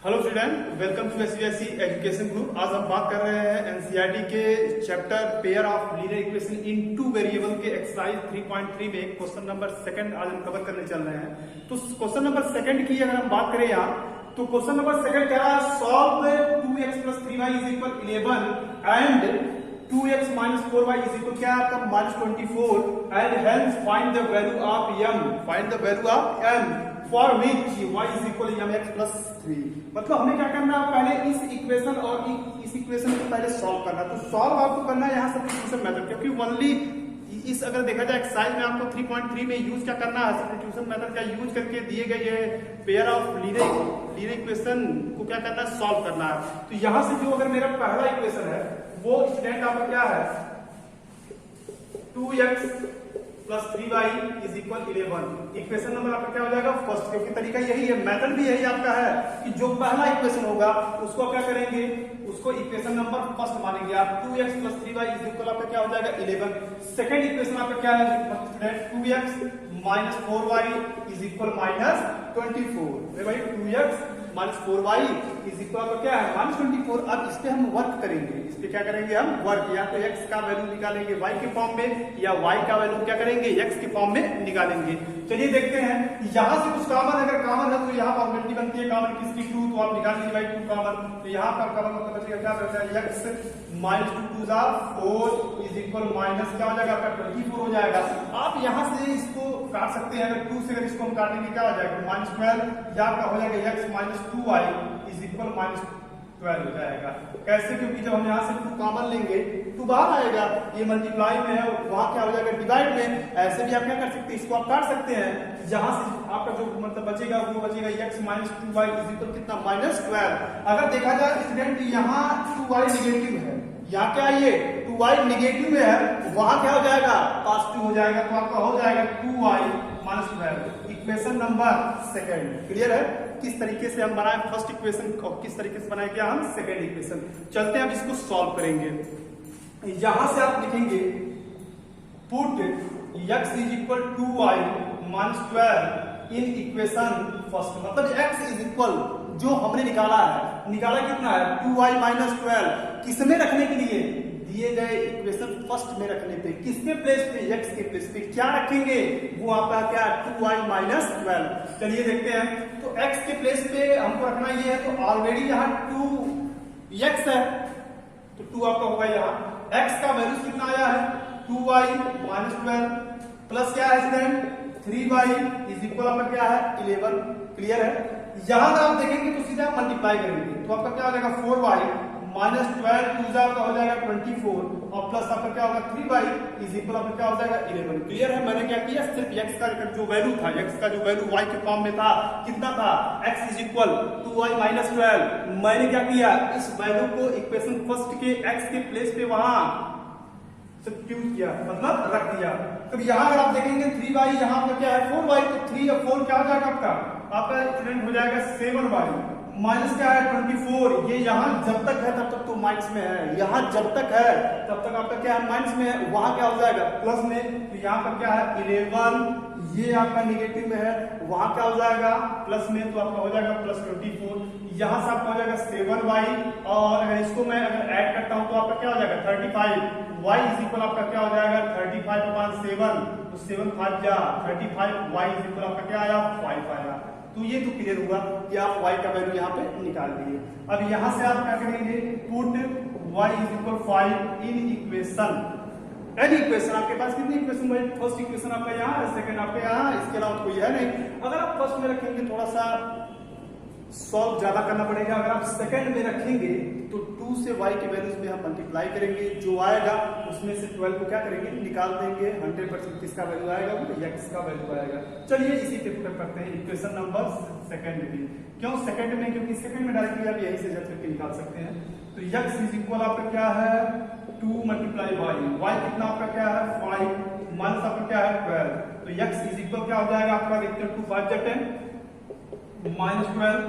Hello student, welcome to SVSC education group. आज हम बात कर रहे हैं एनसीईआरटी के chapter pair of linear equation in two variable के एक्सरसाइज 3.3 में क्वेश्चन नंबर सेकंड आज हम कवर करने चल रहे हैं। तो क्वेश्चन नंबर सेकंड की अगर हम बात करें यहाँ, तो क्वेश्चन नंबर सेकंड क्या है, solve 2x + 3y = 11 and 2x - 4y = क्या है आपका -24 and hence find the value of m, find the value of m for which y = mx + 3। मतलब हमें क्या करना है, पहले इस इक्वेशन और इस इक्वेशन को पहले सॉल्व करना है। तो सॉल्व आपको करना है यहाँ सब्स्टिट्यूशन मेथड, क्योंकि ओनली इस अगर देखा जाए एक्सरसाइज में आपको 3.3 में यूज क्या करना है, सब्स्टिट्यूशन मेथड का यूज करके दिए गए ये पेयर ऑफ लीनियर इक्वेशन को क्या करना है, सॉल्व करना है। तो यहाँ से जो अगर मेरा पहला इक्वेशन है वो स्टूडेंट आपका क्या है, 2x + 3y = 11। इक्वेशन नंबर आपका क्या हो जाएगा, फर्स्ट, क्योंकि तरीका यही है, मेथड भी यही आपका है कि जो पहला इक्वेशन होगा उसको क्या करेंगे, उसको इक्वेशन नंबर फर्स्ट मानेंगे आप। 2x + 3y = आपका क्या हो जाएगा 11। सेकंड इक्वेशन आपका क्या है, 2x - 4y = -24। भाई 2x - 4y = आपका क्या है, -24। अब इस पे हम वर्क करेंगे, इस पे क्या करेंगे हम वर्क, या तो x का वैल्यू निकालेंगे y के फॉर्म में, या y का वैल्यू क्या करेंगे x के फॉर्म में निकालेंगे। चलिए देखते हैं, यहाँ से कुछ कॉमन, अगर कॉमन है तो यहाँ फॉर्मेलिटी बनती है, कॉमन किसकी 2, तो आप निकाल लीजिए भाई 2 कॉमन। तो यहाँ पर कॉमन मतलब बचेगा क्या रहता है, x - 2 = 4 = माइनस क्या हो जाएगा आपका 24 हो जाएगा। आप यहाँ से इसको काट सकते हैं, अगर 2 से अगर इसको हम काटेंगे क्या हो जाएगा -12, या आपका हो जाएगा x - 2y = -12 हो जाएगा। कैसे, क्योंकि जब हम यहाँ से 2 कॉमन लेंगे 2 बाहर आएगा, ये मल्टीप्लाई में है, वहां क्या हो जाएगा डिवाइड में। ऐसे भी आप क्या कर सकते हैं, इसको आप काट सकते हैं। यहाँ से आपका जो मतलब बचेगा वो बचेगा x - 2y = कितना, -12। अगर देखा जाए स्टूडेंट, यहाँ 2y निगेटिव है, यहाँ क्या ये 2y निगेटिव में है, वहां क्या हो जाएगा पॉजिटिव हो जाएगा। तो आपका हो जाएगा 2y - 12। Equation number second clear है। किस तरीके से हम बनाए फर्स्ट इक्वेशन और किस तरीके से बनाए क्या हम सेकंड इक्वेशन। चलते हैं अब इसको सॉल्व करेंगे। यहां से आप लिखेंगे put x = 2y - 12 in equation first. मतलब x जो हमने निकाला कितना है 2y - 12, किसमें रखने के लिए, दिए गए इक्वेशन फर्स्ट में रखने पे, किसके प्लेस पे, x के प्लेस पे क्या रखेंगे, वो आपका क्या 2y - 12। चलिए देखते हैं, तो x के प्लेस पे हमको रखना ये है, तो ऑलरेडी यहाँ 2x है, तो 2 आपका होगा यहाँ। x का वैल्यू कितना आया है 2y - 12 प्लस क्या है स्टूडेंट 3y = आपका क्या है 11। क्लियर है। यहां अगर आप देखेंगे तो सीधा मल्टीप्लाई करेंगे, तो आपका क्या हो जाएगा 4y - 12 2 का हो जाएगा 24 और प्लस आपका क्या होगा 3y = आपका क्या हो जाएगा 11। क्लियर है। मैंने क्या किया, सिर्फ x का जो वैल्यू था, x का जो वैल्यू y के फॉर्म में था कितना था, x = 2y - 12, मैंने क्या किया, इस वैल्यू को इक्वेशन फर्स्ट के x के प्लेस पे वहां सब्स्टिट्यूट किया, मतलब रख दिया। तो यहाँ अगर आप देखेंगे 3y, यहाँ पर क्या है 4y, तो 3 और 4 क्या हो जाएगा आपका स्टूडेंट हो जाएगा 7y माइनस क्या है 24। ये यहाँ जब तक है तब तक तो माइनस में है, यहाँ जब तक है तब तक आपका क्या है माइनस में है, वहां क्या हो जाएगा प्लस में। तो यहाँ पर क्या है 11, ये आपका निगेटिव में है, वहां क्या हो जाएगा प्लस में, तो आपका हो जाएगा +24। यहाँ से आपका हो जाएगा 7y, और अगर इसको मैं अगर ऐड करता हूँ तो आपका क्या हो जाएगा 35। y = आपका क्या हो जाएगा 35/7, तो 7 5 जा 35, y = आपका क्या आया 5 आया। तो ये तो क्लियर हुआ कि आप y का वैल्यू यहाँ पे निकाल दिए। अब यहाँ से आप क्या करेंगे, put y = 5 in equation, any equation. आपके पास कितनी इक्वेशन है, फर्स्ट इक्वेशन आपका यहाँ है, सेकंड आपके यहाँ, इसके अलावा कोई है नहीं। अगर आप फर्स्ट में रखेंगे थोड़ा सा सॉल्व ज्यादा करना पड़ेगा, अगर आप सेकंड में रखेंगे तो 2 से y के वैल्यूज में हम मल्टीप्लाई करेंगे, जो आएगा उसमें से 12 को क्या करेंगे निकाल देंगे, 100% किसका वैल्यू आएगा, वो x का वैल्यू आएगा। चलिए इसी पे पुट करते हैं इक्वेशन नंबर सेकंड भी। क्यों सेकंड में, क्योंकि सेकंड में डायरेक्टली आप यहीं से जब करके निकाल सकते हैं। तो x = आपका क्या है 2 × y कितना आपका क्या है 5 माइनस आपका क्या है 12। तो x क्या हो जाएगा आपका, देखते हैं 2 5 10 -12,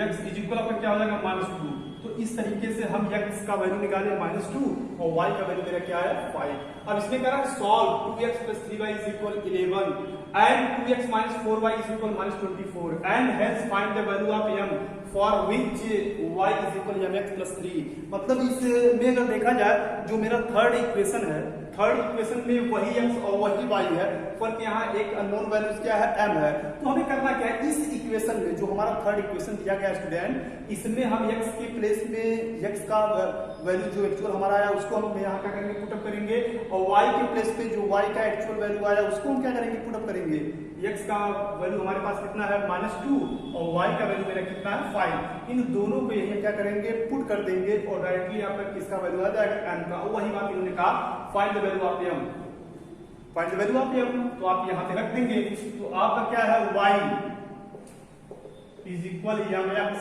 x आपका क्या हो जाएगा -2। तो इस तरीके से हम x का वैल्यू निकाले -2 और y का वैल्यू मेरा क्या है 5। अब इसमें करा solve 2x + 3y = 11 and 2x - 4y = -24 and hence find the value of m for which y is equal mx plus 3। मतलब इसमें अगर देखा जाए जो मेरा थर्ड इक्वेशन है, थर्ड इक्वेशन में वही x और वही y है, फर्क यहाँ एक अननोन वैल्यूज क्या है m है। तो हमें करना क्या है, इस इक्वेशन में जो हमारा थर्ड इक्वेशन दिया गया स्टूडेंट, इसमें हम x के प्लेस में x का वैल्यू जो एक्चुअल हमारा आया उसको हम यहाँ क्या करेंगे, पुटअप करेंगे, और y के प्लेस पे जो y का एक्चुअल वैल्यू आया उसको हम क्या करेंगे, पुटअप करेंगे। x का वैल्यू हमारे पास कितना है -2 और y का वैल्यू मेरा कितना है 5। इन दोनों को यही क्या करेंगे, पुट कर देंगे और डायरेक्टली आपका किसका वैल्यू आ जाएगा, m का। और वही बात इन्होंने कहा find the value of m, find the value of m, तो आप यहां पे रख देंगे। तो आपका क्या है, y is equal mx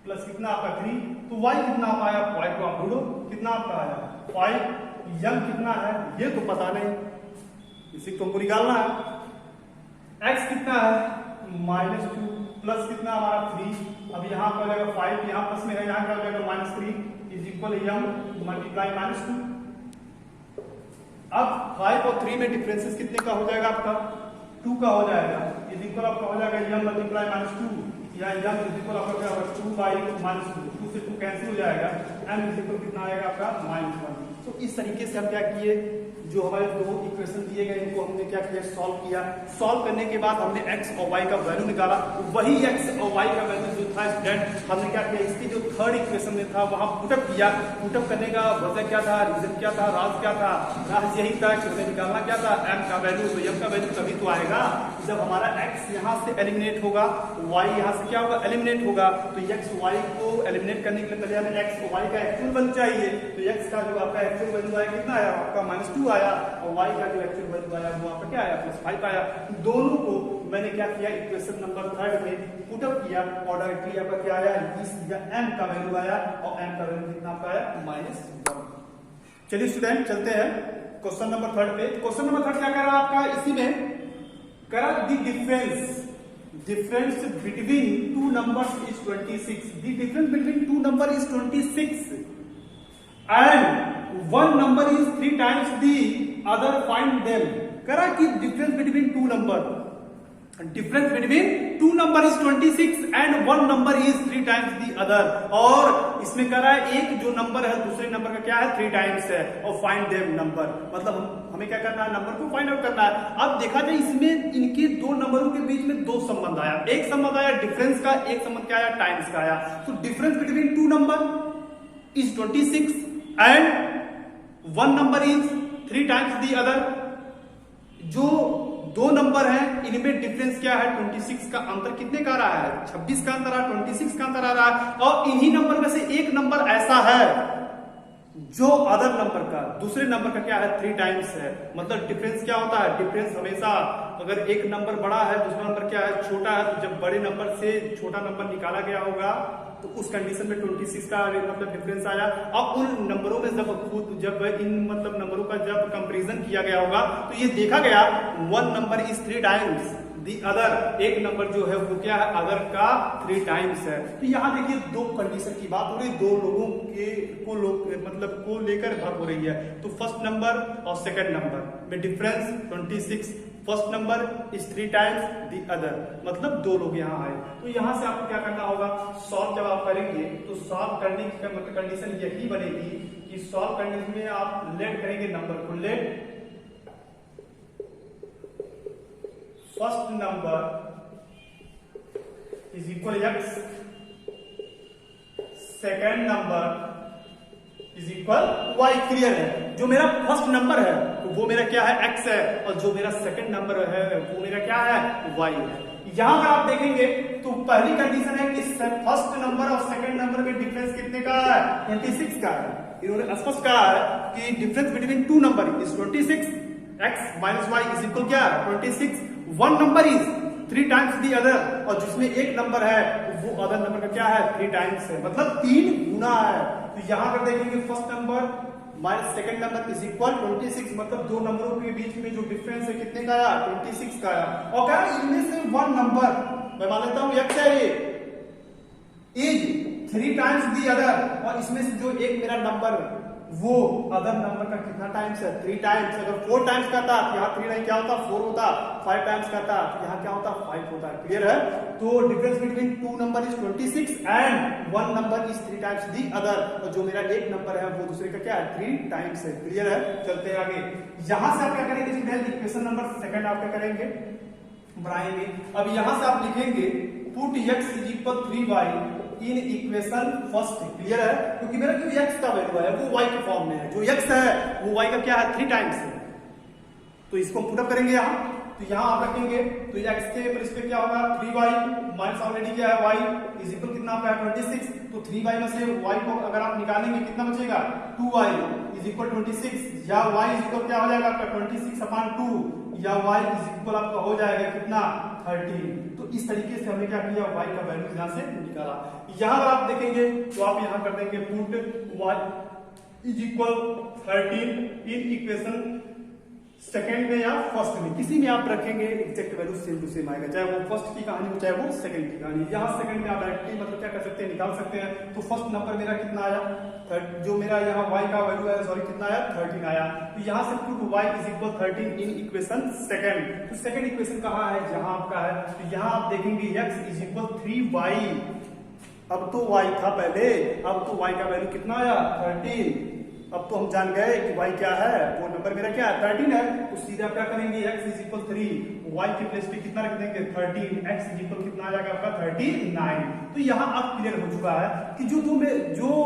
plus कितना आपका 3। तो y कितना आप आया, y को आप ढूंढो, कितना आपका आया 5, m कितना है ये तो पता नहीं, इसी को हमको निकालना है। x कितना है -2 प्लस कितना हमारा 3। अब यहाँ पर जाएगा 5, यहाँ प्लस में है, यहाँ क्या हो जाएगा -3 इज इक्वल m मल्टीप्लाई -2। अब 5 और 3 में डिफरेंसेस कितने का हो जाएगा, आपका 2 का हो जाएगा, इज इक्वल आपका हो जाएगा m मल्टीप्लाई -2 या m इज इक्वल आपका क्या होगा 2/-2, 2 से 2 कैंसिल हो जाएगा, m इज इक्वल कितना आएगा आपका -1। तो इस तरीके से हम क्या किए, जो हमारे दो इक्वेशन दिए गए इनको हमने क्या किया, सॉल्व किया। सॉल्व करने के बाद हमने x और y का वैल्यू निकाला। वही x और y का वैल्यू जो था स्टूडेंट, हमने क्या किया, इसकी जो थर्ड इक्वेशन में था वहां पुटअप किया। पुटअप करने का वजह क्या था, रीजन क्या था, राज क्या था, राज यही था कि हमें निकालना क्या था, m का वैल्यू। तो m का वैल्यू तभी तो आएगा जब हमारा x यहाँ से एलिमिनेट होगा, y यहाँ से क्या होगा, एलिमिनेट होगा। तो x y को एलिमिनेट करने के लिए पहले हमें x और y का एक्चुअल वैल्यू चाहिए। तो x का जो आपका एक्चुअल वैल्यू आया कितना आया, आपका -2 आया, और y का जो एक्चुअल वैल्यू आया वो आपका क्या आया, +5 आया। दोनों को मैंने क्या किया, इक्वेशन नंबर 3 में पुटअप किया और डायरेक्टली आपका क्या आया, इस m का वैल्यू आया, और m का वैल्यू कितना आपका आया, -1। चलिए स्टूडेंट चलते हैं क्वेश्चन नंबर 3 पे। क्वेश्चन नंबर 3 क्या कर रहा है आपका, इसी में करा the difference between two numbers is 26. The difference between two number is 26 and one number is 3 times the other, find them। करा कि difference between two number is 26 and one number is 3 times the other। और इसमें कह रहा है एक जो number है दूसरे नंबर का क्या है, 3 टाइम्स है, और फाइंड देम नंबर, मतलब हमें क्या करना है, नंबर को फाइंड आउट करना है। अब देखा जाए इसमें इनके दो नंबरों के बीच में दो संबंध आया, एक संबंध आया डिफरेंस का, एक संबंध क्या आया, टाइम्स का आया। तो difference between two number is 26 and one number is 3 times the other. जो दो नंबर है इनमें डिफरेंस क्या है, 26 का अंतर कितने का आ रहा है, 26 का अंतर आ, 26 का अंतर आ रहा है। और इन्हीं नंबर में से एक नंबर ऐसा है जो अदर नंबर का, दूसरे नंबर का क्या है, 3 टाइम्स है। मतलब डिफरेंस क्या होता है, डिफरेंस हमेशा अगर एक नंबर बड़ा है दूसरा नंबर क्या है, छोटा है, तो जब बड़े नंबर से छोटा नंबर निकाला गया होगा तो उस कंडीशन में 26 का मतलब डिफरेंस आया। अब उन नंबरों में जब इन मतलब नंबरों का जब कंपैरिजन किया गया होगा तो ये देखा गया one number is 3 times the other, एक नंबर जो है वो क्या है, अदर का 3 टाइम्स है। तो यहाँ देखिए दो कंडीशन की बात हो रही, दो लोगों के मतलब को लेकर बात हो रही है। तो फर्स्ट नंबर और सेकंड नंबर में difference 26, first number is 3 times the other, मतलब दो लोग यहाँ आए। तो यहाँ से आपको क्या करना होगा, सॉल्व जब आप करेंगे तो सॉल्व करने की मतलब कंडीशन यही बनेगी कि सॉल्व करने में आप लेट करेंगे नंबर को, let first number is equal x, second number is equal y। Clear है, जो मेरा फर्स्ट नंबर है तो वो मेरा क्या है, x है, और जो मेरा सेकंड नंबर है वो मेरा क्या है, y है। यहां पर आप देखेंगे तो पहली कंडीशन है कि फर्स्ट नंबर और सेकंड नंबर में डिफरेंस कितने का है, 26 का है। इन्होंने स्पष्ट कहा है कि difference between two number is 26, x minus y is equal क्या है, 26। One number is 3 times the other, और जिसमें एक नंबर है वो अदर नंबर का क्या है, 3 टाइम्स है, मतलब 3 गुना है। तो यहां पर देखेंगे first number minus second number is equal 26, मतलब दो नंबरों के बीच में जो डिफरेंस है कितने का आया, 26 का आया। और क्या इनमें से वन नंबर मैं मान लेता हूं x है, ये इज 3 टाइम्स दी अदर, और इसमें से जो एक मेरा नंबर वो अदर नंबर का कितना टाइम्स है, 3 टाइम्स। अगर 4 टाइम्स का था तो यहाँ 3 नहीं क्या होता, 4 होता। 5 टाइम्स का था तो यहाँ क्या होता, 5 होता है। क्लियर है? तो difference between 2 number is 26 and 1 number is 3 times the other. और जो मेरा एक नंबर है वो दूसरे का क्या है, 3 टाइम्स है। क्लियर है? चलते हैं आगे। यहां से आप क्या करेंगे, इक्वेशन नंबर सेकंड आप क्या करेंगे, बनाएंगे। अब यहां से आप लिखेंगे put x is equal 3y in equation first. Clear है? क्योंकि मेरा जो x का वैल्यू है वो y के फॉर्म में है, जो x है वो y का क्या है, 3 टाइम्स है। तो इसको पुट अप करेंगे यहाँ, तो यहाँ आप रखेंगे तो x के प्लस पे क्या होगा 3y माइनस ऑलरेडी क्या है y इज इक्वल कितना आपका 26। तो 3y में से y को अगर आप निकालेंगे कितना बचेगा, 2y इज इक्वल 26, या y इज इक्वल क्या हो जाएगा आपका 26/2, या y इज इक्वल आपका हो जाएगा कितना 13। तो इस तरीके से हमने क्या किया, y का वैल्यू यहां से निकाला। यहां पर आप देखेंगे तो आप यहां कर देंगे put y is equal 13 in equation second में या फर्स्ट में, किसी में आप रखेंगे exact value same to same आएगा, चाहे वो फर्स्ट की कहानी हो चाहे वो सेकंड की कहानी। यहाँ सेकंड में आप डायरेक्टली मतलब क्या कर सकते हैं, निकाल सकते हैं। तो फर्स्ट नंबर मेरा कितना आया, जो मेरा यहाँ y का वैल्यू है, सॉरी कितना आया 13 आया। तो यहाँ से put y is equal 13 in equation second. तो सेकंड इक्वेशन कहाँ है, जहां आपका है। तो यहाँ आप देखेंगे x इज इक्वल 3y। अब तो y था पहले, अब तो y का वैल्यू कितना आया 13। अब तो हम जान गए कि y क्या है, वो नंबर मेरा क्या है 13 है। तो सीधे आप क्या करेंगे, x इज इक्वल 3, y के प्लेस पे कितना रख देंगे 13, x इज इक्वल कितना आ जाएगा आपका 39। तो यहाँ अब क्लियर हो चुका है कि जो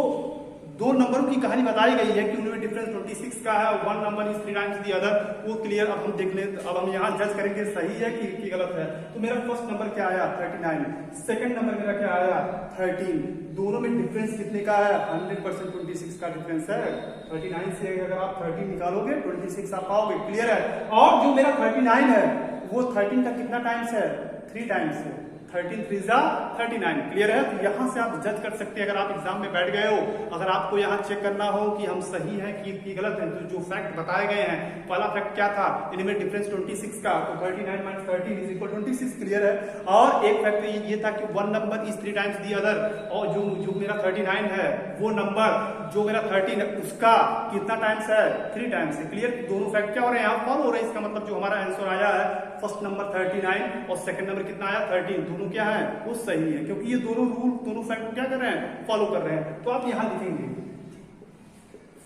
दो नंबरों की कहानी बताई गई है कि उनमें डिफरेंस 26 का है, 1 number is 3 times the other, वो क्लियर अब हम देख लें। अब हम यहाँ जज करेंगे सही है कि गलत है। तो मेरा फर्स्ट नंबर क्या आया 39, सेकंड नंबर मेरा क्या आया 13। दोनों में डिफरेंस कितने का है, 100% 26 का डिफरेंस है। 39 से अगर आप 13 निकालोगे 26 आप पाओगे। क्लियर है? और जो मेरा 39 है वो 13 का कितना टाइम्स है, 3 टाइम्स है। 13 3 जा 39। क्लियर है? तो यहां से आप जज कर सकते हैं। अगर आप एग्जाम में बैठ गए हो, अगर आपको यहां चेक करना हो कि हम सही हैं कि गलत हैं, तो जो फैक्ट बताए गए हैं, पहला फैक्ट क्या था, इनमें डिफरेंस 26 का, तो 39 माइनस 13 इज इक्वल 26। क्लियर है? और एक फैक्ट ये था कि 1 number is 3 times the other, और जो मेरा 39 है वो नंबर जो मेरा 13 है उसका कितना टाइम्स है, 3 टाइम्स है। क्लियर? दोनों फैक्ट क्या हो रहे हैं, यहाँ फॉलो हो रहे हैं। इसका मतलब जो हमारा आंसर आया है फर्स्ट नंबर 39 और सेकंड नंबर कितना आया 13, दोनों क्या है वो सही है, क्योंकि ये दोनों रूल दोनों फैक्ट क्या कर रहे हैं, फॉलो कर रहे हैं। तो आप यहां लिखेंगे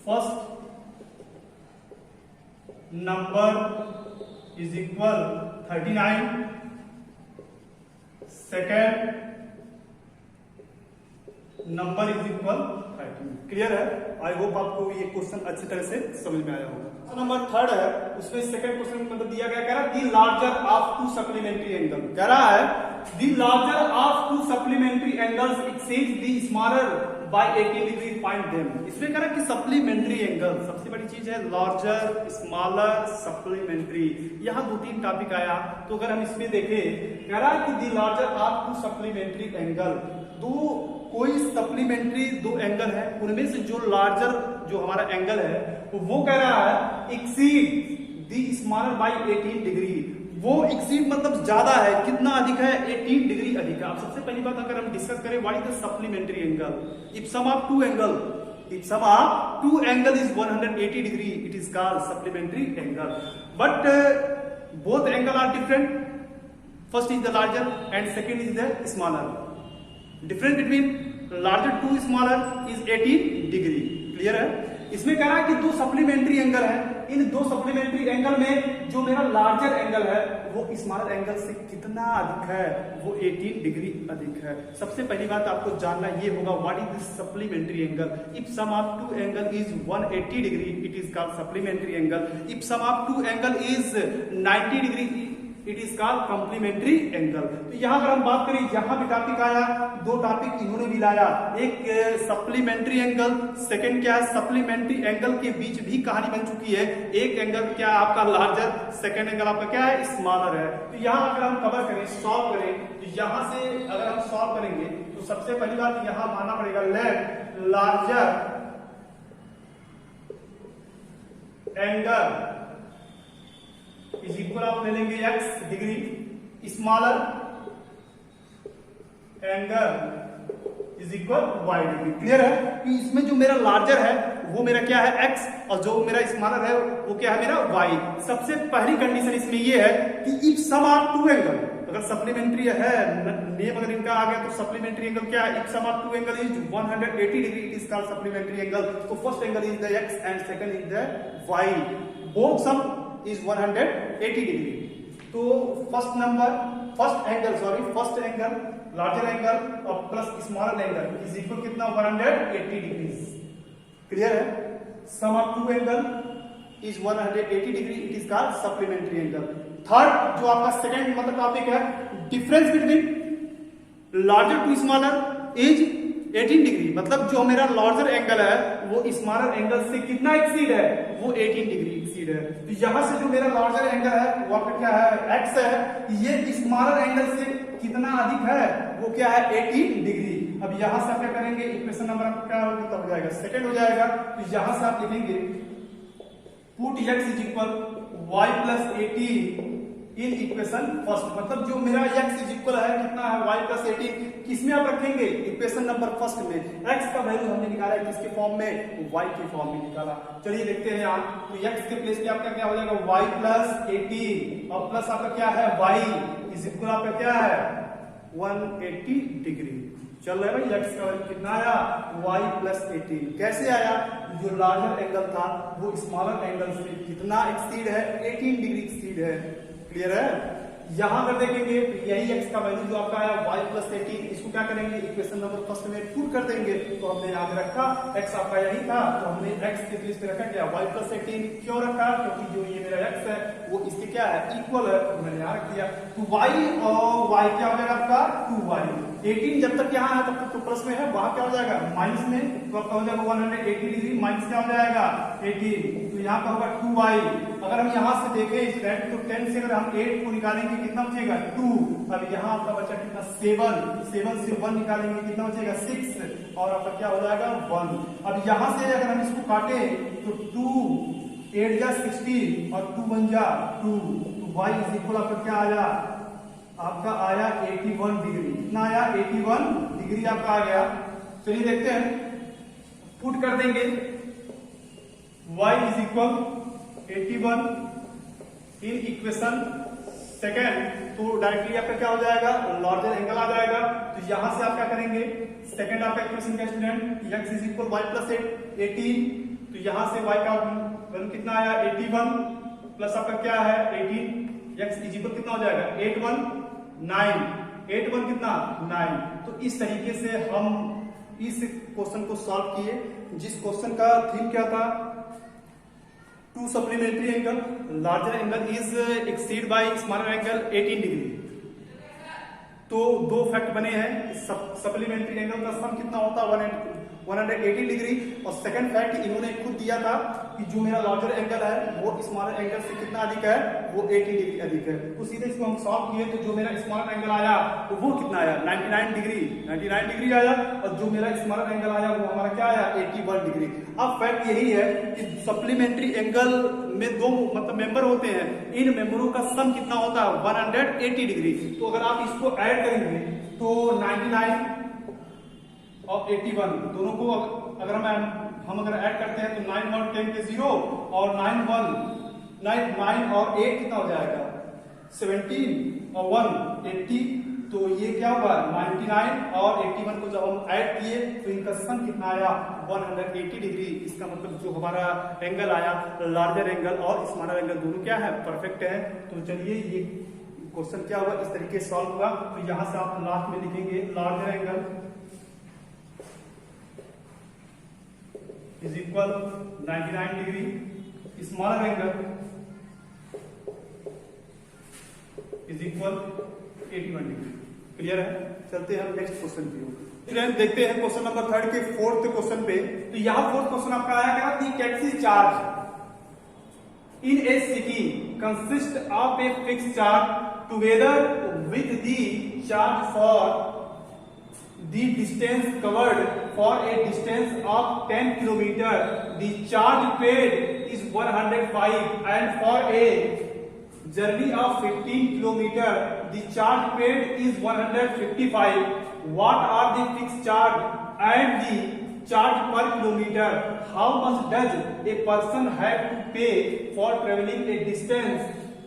first number is equal 39, second number is equal 13। Clear है? आई होप आपको ये क्वेश्चन अच्छी तरह से समझ में आया होगा। नंबर थर्ड है, उसमें सेकंड क्वेश्चन मतलब दिया गया, कह रहा है the larger of 2 supplementary angle. कह रहा है the larger of 2 supplementary angles exceeds the smaller by 80 degree, find them. इसमें कह रहा है कि सप्लीमेंट्री एंगल सबसे बड़ी चीज है, लार्जर स्मॉलर सप्लीमेंट्री। यहाँ 2-3 टॉपिक आया, तो अगर हम इसमें देखें, कह रहा है कि दी लार्जर ऑफ 2 सप्लीमेंट्री एंगल, कोई सप्लीमेंट्री 2 एंगल है, उनमें से जो लार्जर जो हमारा एंगल है वो कह रहा है एक्सीड दी स्मॉलर बाय 18 डिग्री। वो एक्सीड मतलब ज्यादा है, कितना अधिक है, 18 डिग्री अधिक है। अब सबसे पहली बात अगर हम डिस्कस करें what is the supplementary angle, if sum of 2 angle, if sum of 2 angle is 180 degree, it is called supplementary angle. But both angle are different. First is the larger and second is the smaller. Difference between larger to smaller is 18 degree. Clear है? इसमें कह रहा है कि 2 supplementary angle है, इन 2 supplementary angle में जो मेरा लार्जर एंगल है वो स्मॉलर एंगल से कितना अधिक है, वो 18 डिग्री अधिक है। सबसे पहली बात आपको जानना ये होगा what is this supplementary angle. If sum of 2 angle is 180 degree, it is called supplementary angle. If sum of 2 angle is 90 degree, it is called complementary angle. तो यहां अगर हम बात करें, यहां भी टॉपिक आया, 2 टॉपिक इन्होंने भी लाया, एक सप्लीमेंट्री एंगल, सेकंड क्या है सप्लीमेंट्री एंगल के बीच भी कहानी बन चुकी है। एक एंगल क्या है आपका लार्जर, सेकंड एंगल आपका क्या है स्मॉलर है। तो यहां अगर हम कवर करें, सॉल्व करें, तो यहां से अगर हम सॉल्व करेंगे तो सबसे पहली बात यहां मानना पड़ेगा let larger angle is equal आप ले लेंगे x degree, smaller angle is equal y degree. Clear है कि इसमें जो मेरा लार्जर है वो मेरा क्या है x, और जो मेरा स्मॉलर है वो क्या है मेरा y। सबसे पहली कंडीशन इसमें ये है कि if sum are two angle, अगर सप्लीमेंट्री है नेम अगर इनका आ गया तो सप्लीमेंट्री एंगल क्या है, if sum are two angle is 180 degree it is called supplementary angle. तो first angle is the x and second is the y, both sum is 180 degree. तो फर्स्ट एंगल लार्जर एंगल और plus smaller angle is equal कितना 180 degree. Clear है? Sum of to angle is 180 degree it is called supplementary angle. Third जो आपका second मतलब topic है, difference between larger to smaller is 18 degree, मतलब जो मेरा लार्जर एंगल है वो स्मॉलर एंगल से कितना एक्सीड है, वो 18 डिग्री एक्सीड है। तो यहां से जो मेरा लार्जर एंगल है वो आपका क्या है x है, ये स्मॉलर एंगल से कितना अधिक है, वो क्या है 18 डिग्री। अब यहां से आप क्या करेंगे, इक्वेशन नंबर आपका क्या हो जाएगा, सेकंड हो जाएगा। तो यहां से आप लिखेंगे put x is equal y plus 18 in equation first, मतलब जो मेरा x इज इक्वल है कितना है y प्लस 18, किसमें आप रखेंगे, इक्वेशन नंबर फर्स्ट में। x का वैल्यू हमने निकाला है किसके फॉर्म में, y के फॉर्म में निकाला। चलिए देखते हैं यहाँ, तो x के प्लेस पे आपका क्या हो जाएगा y प्लस 18 और प्लस आपका क्या है y इज इक्वल आपका क्या है 180 डिग्री। चल रहा है भाई, x का वैल्यू कितना आया y प्लस 18। कैसे आया, जो लार्जर एंगल था वो स्मॉलर एंगल से कितना एक्सीड है, 18 डिग्री एक्सीड है। क्लियर है? यहां अगर देखेंगे तो यही x का वैल्यू जो आपका है y प्लस 18, इसको क्या करेंगे इक्वेशन नंबर फर्स्ट में पुट कर देंगे। तो हमने याद रखा x आपका यही था, तो हमने x के प्लेस पे रखा क्या y प्लस 18। क्यों रखा, क्योंकि जो ये मेरा x है वो इसके क्या है इक्वल है, तो मैंने यहां रख दिया। तो y और y क्या हो जाएगा आपका 2y, 18 जब तक यहाँ है तब तक तो प्लस में है, वहां क्या हो जाएगा माइनस में, तो आपका हो जाएगा 180 डिग्री माइनस क्या हो जाएगा 18, तो यहाँ का होगा 2y। अगर हम यहाँ से देखें तो 10 से अगर हम 8 को निकालेंगे कितना बचेगा 2। अब यहाँ आपका बचा कितना 7 से 1 निकालेंगे कितना बचेगा 6 और आपका क्या हो जाएगा 1। अब यहाँ से अगर हम इसको काटे तो 2 8 जा 16 और 2 1 जा 2, तो y इज इक्वल आपका क्या आया, आपका आया 81 डिग्री। कितना आया 81 डिग्री आपका आ गया। चलिए देखते हैं, पुट कर देंगे y is equal 81 in equation second, तो डायरेक्टली आपका क्या हो जाएगा लार्जर एंगल आ जाएगा। तो यहां से आप क्या करेंगे, सेकेंड आपका इक्वेशन का student x is equal y plus 18, तो यहां से y का वैल्यू कितना आया 81 प्लस आपका क्या है 18, x इज इक्वल कितना हो जाएगा 81 कितना 9। तो इस तरीके से हम इस क्वेश्चन को सॉल्व किए, जिस क्वेश्चन का थीम क्या था, two supplementary angle larger angle is exceed by smaller angle 18 degree. तो दो फैक्ट बने हैं, सप्लीमेंट्री एंगल का सम कितना होता है 180 डिग्री, और सेकंड फैक्ट इन्होंने खुद दिया था कि जो मेरा लार्जर एंगल है वो स्मॉलर एंगल से कितना अधिक है, वो 80 डिग्री अधिक है। तो सीधे इसको हम सॉल्व किए तो जो मेरा स्मॉलर एंगल आया तो वो कितना आया 99 डिग्री आया, और जो मेरा स्मॉलर एंगल आया वो हमारा क्या आया 81 डिग्री। अब फैक्ट यही है कि सप्लीमेंट्री एंगल में दो मतलब मेंबर होते हैं, इन मेंबरों का सम कितना होता है 180 डिग्री। तो अगर आप इसको ऐड करेंगे तो 99 और 81 दोनों को अगर हम अगर ऐड करते हैं तो 9 1 10 के 0 और 9 और 8 कितना हो जाएगा 17 और 1 80। तो ये क्या होगा 99 और 81 को जब हम ऐड किए तो इनका सम कितना आया 180 डिग्री। इसका मतलब जो हमारा एंगल आया लार्जर एंगल और स्मॉलर एंगल दोनों क्या है परफेक्ट है। तो चलिए ये क्वेश्चन क्या हुआ इस तरीके से सॉल्व हुआ। तो यहां से आप लास्ट में लिखेंगे larger angle is equal 99 degree, smaller angle is equal 81 degree. Clear है? चलते हैं हम नेक्स्ट क्वेश्चन की ओर। देखते हैं क्वेश्चन नंबर 3 के फोर्थ क्वेश्चन पे। तो यहां फोर्थ क्वेश्चन आपका आया क्या, the taxi charge in A city consist of a fixed charge together with the charge for the distance covered for a distance of 10 km. The charge paid is 105 and for a journey of 15 km the charge paid is 155. What are the fixed charge and the charge per kilometer, how much does a person have to pay for traveling a distance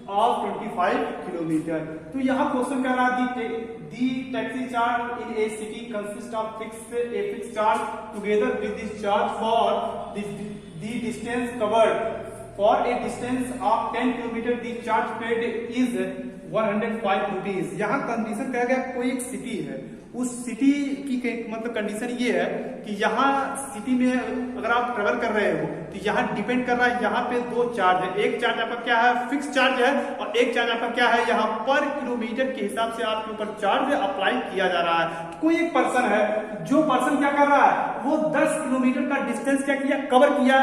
of 25 kilometer? तो यहाँ question कह रहा है the taxi charge in a city consists of a fixed charge together with this charge for the distance covered. For a distance of 10 kilometer, the charge paid is 105 rupees. यहाँ condition कहा गया कोई एक city है, उस city की मतलब condition ये है कि यहाँ सिटी में अगर आप ट्रेवल कर रहे हो तो यहाँ डिपेंड कर रहा है, यहाँ पे दो चार्ज है, एक चार्ज आपका क्या है फिक्स चार्ज है और एक चार्ज आपका क्या है यहाँ पर किलोमीटर के हिसाब से आपके ऊपर चार्ज अप्लाई किया जा रहा है। कोई एक पर्सन है, जो पर्सन क्या कर रहा है वो 10 किलोमीटर का डिस्टेंस क्या किया कवर किया,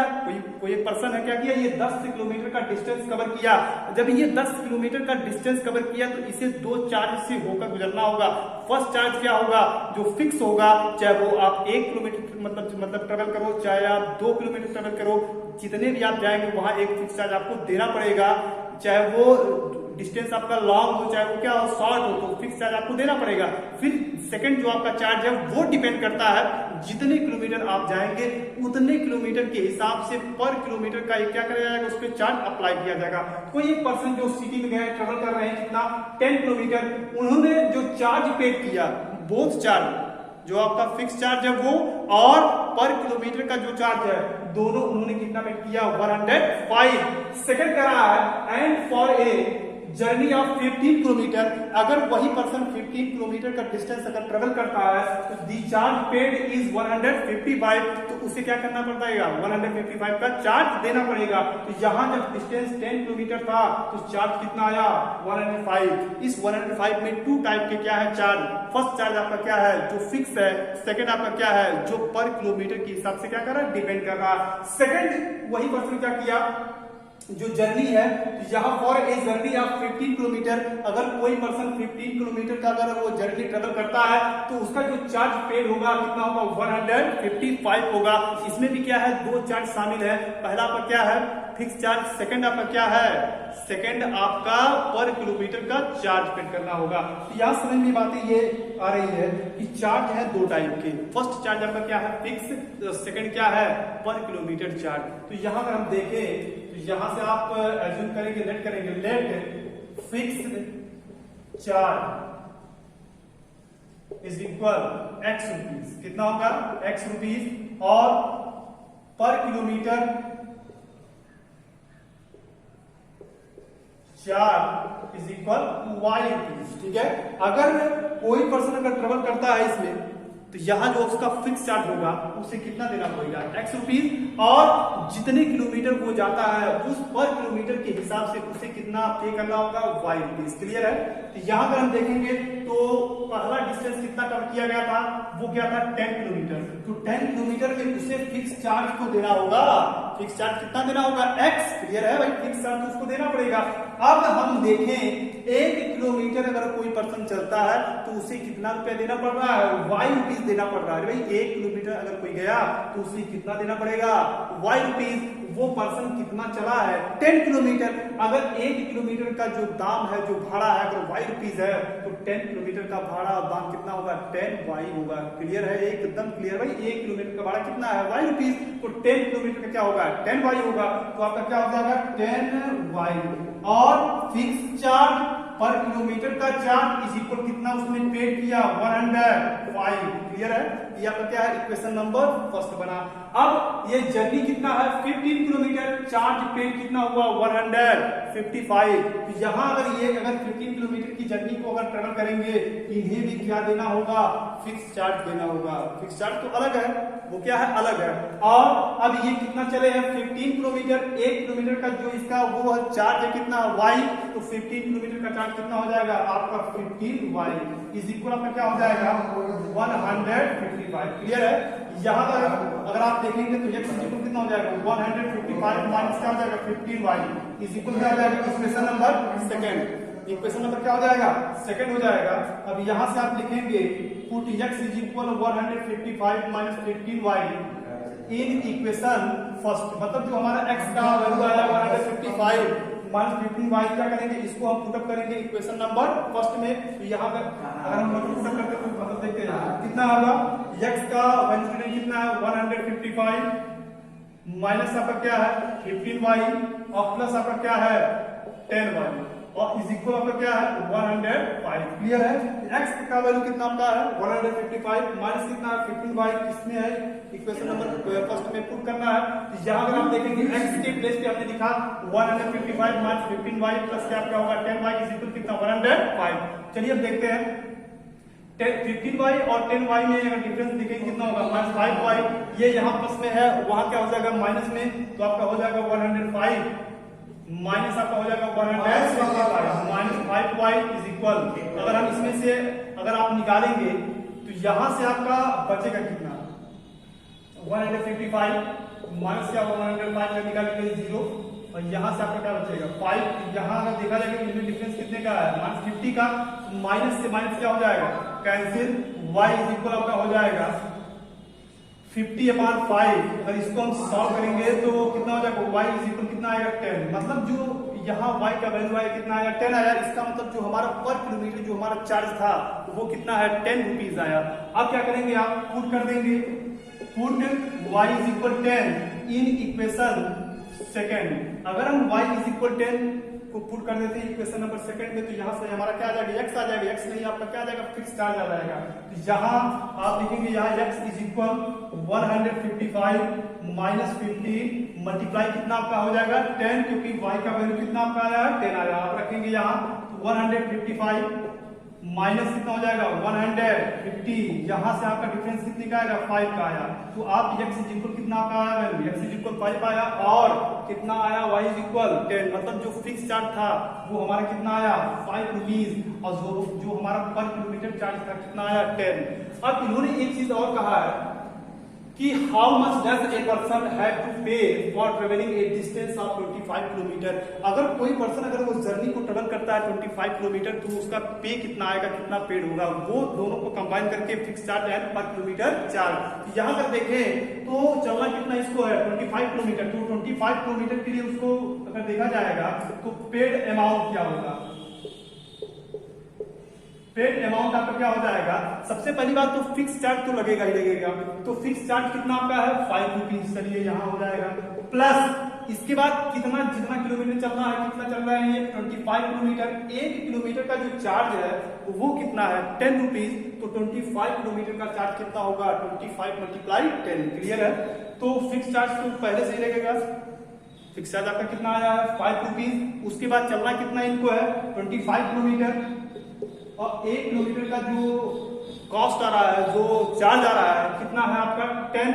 कोई एक पर्सन है क्या किया ये 10 किलोमीटर का डिस्टेंस कवर किया। जब ये 10 किलोमीटर का डिस्टेंस कवर किया तो इसे दो चार्ज से होकर गुजरना होगा। फर्स्ट चार्ज क्या होगा जो फिक्स होगा, चाहे वो आप 1 किलोमीटर मतलब ट्रेवल करो, चाहे आप 2 किलोमीटर ट्रेवल करो, जितने भी आप जाएंगे वहां एक फिक्स चार्ज आपको देना पड़ेगा। चाहे वो डिस्टेंस आपका लॉन्ग हो चाहे वो क्या हो शॉर्ट हो तो फिक्स चार्ज आपको देना पड़ेगा। फिर सेकंड जो आपका चार्ज है वो डिपेंड करता है जितने किलोमीटर आप जाएंगे उतने किलोमीटर के हिसाब से पर किलोमीटर का क्या किया जाएगा उस पर चार्ज अप्लाई किया जाएगा। कोई एक पर्सन जो सिटी में गए ट्रेवल कर रहे हैं कितना 10 किलोमीटर, उन्होंने जो चार्ज पेड किया बोथ चार्ज जो आपका फिक्स चार्ज है वो और पर किलोमीटर का जो चार्ज है दोनों उन्होंने कितना पे किया 105। सेकंड कर रहा है and for a journey of 15 kilometre, अगर वही पर्सन 15 किलोमीटर का डिस्टेंस अगर ट्रेवल करता है तो दी चार्ज पेड इज 155, तो उसे क्या करना पड़ता है 155 का चार्ज देना पड़ेगा। तो यहाँ जब डिस्टेंस 10 किलोमीटर था तो चार्ज कितना आया 105। इस 105 में टू टाइप के क्या है चार्ज, फर्स्ट चार्ज आपका क्या है जो फिक्स है, सेकंड आपका क्या है जो पर किलोमीटर के हिसाब से क्या कर रहा है डिपेंड कर रहा है। सेकंड वही पर्सन क्या किया जो जर्नी है, यहाँ for a journey of 15 kilometre, अगर कोई पर्सन 15 किलोमीटर का अगर वो जर्नी ट्रेवल करता है तो उसका जो चार्ज पेड होगा कितना होगा 155 होगा। इसमें भी क्या है दो चार्ज शामिल है, पहला आपका क्या है फिक्स चार्ज, सेकंड आपका क्या है सेकंड आपका पर किलोमीटर का चार्ज पेड करना होगा। तो यहाँ समझ में बातें ये आ रही है कि चार्ज है दो टाइप के, फर्स्ट चार्ज आपका क्या है फिक्स, सेकंड क्या है पर किलोमीटर चार्ज। तो यहाँ अगर हम देखें तो यहाँ से आप एज्यूम करेंगे लेट करेंगे let fix charge is equal x rupees, कितना होगा x रुपीज और per kilometre charge is equal y rupees. ठीक है, अगर कोई पर्सन अगर ट्रेवल करता है इसमें तो यहाँ जो उसका फिक्स चार्ज होगा उसे कितना देना पड़ेगा x रुपीज और जितने किलोमीटर वो जाता है उस पर किलोमीटर के हिसाब से उसे कितना पे करना होगा y रुपीज। क्लियर है। तो यहाँ अगर हम देखेंगे तो पहला डिस्टेंस कितना कवर किया गया था वो क्या था 10 किलोमीटर, तो 10 किलोमीटर में उसे फिक्स चार्ज को देना होगा, फिक्स चार्ज कितना देना होगा x। क्लियर है भाई, फिक्स चार्ज उसको देना पड़ेगा। अब हम देखें 1 किलोमीटर अगर कोई पर्सन चलता है तो उसे कितना रुपया देना पड़ रहा है y रुपीज देना पड़ रहा है। भाई 1 किलोमीटर अगर कोई गया तो उसे कितना देना पड़ेगा y रुपीज। वो पर्सन कितना चला है 10 किलोमीटर, अगर 1 किलोमीटर का जो दाम है जो भाड़ा है अगर y रुपीज है तो 10 किलोमीटर का भाड़ा दाम कितना होगा 10y होगा। क्लियर है, एकदम क्लियर भाई। 1 किलोमीटर का भाड़ा कितना है y रुपीज, तो 10 किलोमीटर का क्या होगा 10y होगा। तो आपका क्या हो जाएगा 10y और फिक्स चार्ज पर किलोमीटर का चार्ज इज इक्वल कितना उसने पेड किया 105। क्लियर है, ये आपका क्या है इक्वेशन नंबर फर्स्ट बना। अब ये जर्नी कितना है 15 किलोमीटर, चार्ज पेड कितना हुआ 155। तो यहाँ अगर 15 किलोमीटर की जर्नी को अगर ट्रेवल करेंगे इन्हें भी क्या देना होगा फिक्स चार्ज देना होगा। फिक्स चार्ज तो अलग है, वो क्या है अलग है। और अब ये कितना चले हैं 15 किलोमीटर, 1 किलोमीटर का जो इसका वो चार्ज है कितना y, तो 15 किलोमीटर का चार्ज कितना हो जाएगा आपका 15y इज इक्वल आपका क्या हो जाएगा 155। क्लियर है। यहाँ पर अगर आप देखेंगे तो ये कितना हो जाएगा 155 माइनस क्या हो जाएगा 15y इज इक्वल क्या हो जाएगा equation number second. Equation number क्या हो जाएगा सेकंड हो जाएगा। अब यहाँ से आप लिखेंगे put x is equal 155 minus 15y in equation first, मतलब जो हमारा x का वैल्यू आया 155 माइनस 15y क्या करेंगे इसको हम पुटअप करेंगे इक्वेशन नंबर फर्स्ट में। तो यहाँ पर अगर हम पुटअप करते हैं तो मतलब देखते हैं कितना होगा x का वैल्यू कितना है 155 माइनस आपका क्या है 15y और प्लस आपका क्या है 10y और इज इक्वल आपका क्या है 105। क्लियर है? x का वैल्यू कितना आपका है 155 माइनस कितना है 15y किसमें है इक्वेशन नंबर फर्स्ट में पुट करना है। तो यहाँ अगर आप देखेंगे x के प्लेस पे आपने लिखा 155 माइनस 15y प्लस क्या आपका होगा 10y इज इक्वल कितना 105। चलिए अब देखते हैं 15y और 10y में अगर डिफरेंस देखेंगे कितना होगा माइनस 5y। ये यहाँ प्लस में है वहां क्या हो जाएगा माइनस में, तो आपका हो जाएगा 105 माइनस आपका हो जाएगा 105 माइनस 5y इज इक्वल। अगर हम इसमें से अगर आप निकालेंगे तो यहां से आपका बचेगा कितना 155 माइनस क्या होगा 105 का निकालेंगे 0 और यहां से आपका क्या बचेगा 5। यहां अगर देखा जाएगा इनमें डिफरेंस कितने का है माइनस 50 का, माइनस से माइनस क्या हो जाएगा कैंसिल, y इज इक्वल आपका हो जाएगा 50/5। अगर इसको हम सॉल्व करेंगे तो कितना हो जाएगा y इज इक्वल कितना आएगा 10। मतलब जो यहाँ y का वैल्यू आएगा कितना आएगा 10 आया। इसका मतलब जो हमारा पर किलोमीटर जो हमारा चार्ज था वो कितना है 10 रुपीज आया। अब क्या करेंगे आप पुट कर देंगे, put y is equal 10 in equation second. अगर हम y इज इक्वल 10 को पुट कर देते हैं इक्वेशन नंबर सेकंड में तो यहाँ से हमारा क्या आ जाएगा x आ जाएगा, x नहीं आपका क्या आ जाएगा फिक्स चार्ज आ जाएगा। तो यहाँ आप लिखेंगे यहाँ x is equal 155 minus 50 multiply कितना आपका हो जाएगा 10 क्योंकि y का वैल्यू कितना आपका आया है 10 आया। आप रखेंगे यहाँ तो 155 माइनस कितना हो जाएगा 150, यहां से आपका डिफरेंस कितने का आएगा 5 का आया। तो आप x इज इक्वल कितना आपका आया वैल्यू x इज इक्वल 5 आया और कितना आया y इज इक्वल 10। मतलब जो फिक्स चार्ज था वो हमारा कितना आया 5 रुपीज और जो हमारा पर किलोमीटर चार्ज था कितना आया 10। अब इन्होंने एक चीज और कहा है कि how much does a person have to pay for travelling a distance of 25 kilometre. अगर कोई पर्सन अगर वो जर्नी को ट्रेवल करता है 25 किलोमीटर तो उसका पे कितना आएगा, कितना पेड होगा, वो दोनों को कंबाइन करके फिक्स चार्ज एंड पर किलोमीटर चार्ज। यहाँ अगर देखें तो चलना कितना इसको है 25 किलोमीटर, तो 25 किलोमीटर के लिए उसको अगर देखा जाएगा तो पेड अमाउंट क्या होगा, पेड अमाउंट आपका क्या हो जाएगा। सबसे पहली बात तो फिक्स चार्ज तो लगेगा ही लगेगा, तो फिक्स चार्ज कितना आपका है 5 रुपीज। चलिए यहाँ हो जाएगा प्लस इसके बाद कितना जितना किलोमीटर चलना है, कितना चल रहा है ये 25 किलोमीटर। 1 किलोमीटर का जो चार्ज है वो कितना है 10 रुपीज, तो 25 किलोमीटर का चार्ज कितना होगा 25 मल्टीप्लाई 10। क्लियर है? तो फिक्स चार्ज तो पहले से ही लगेगा। फिक्स चार्ज आपका कितना आया है 5 रुपीज। उसके बाद चलना कितना इनको है 25 किलोमीटर और 1 किलोमीटर का जो कॉस्ट आ रहा है, जो चार्ज आ रहा है कितना है आपका 10,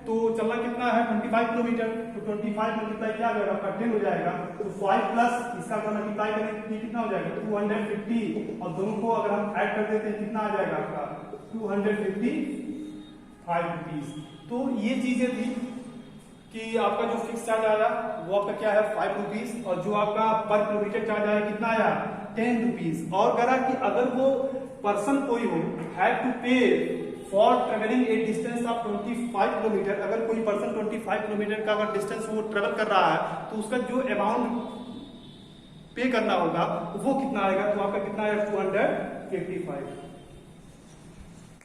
तो चलना कितना है 25 किलोमीटर, तो 25 मल्टीप्लाई क्या हो जाएगा आपका 10 हो जाएगा। तो 5 प्लस इसका अगर मल्टीप्लाई करें तो कितना हो जाएगा 250 और दोनों को अगर हम ऐड कर देते हैं कितना आ जाएगा आपका 255 रुपीज। तो ये चीजें थी कि आपका जो फिक्स चार्ज आया वो आपका क्या है 5 रुपीज और जो आपका पर किलोमीटर चार्ज आया कितना आया 10 रुपीज। और करा कि अगर वो पर्सन कोई हो have to pay for travelling a distance of 25 kilometre, अगर कोई पर्सन 25 किलोमीटर का अगर डिस्टेंस वो ट्रेवल कर रहा है तो उसका जो अमाउंट पे करना होगा वो कितना आएगा, तो आपका कितना आएगा 255।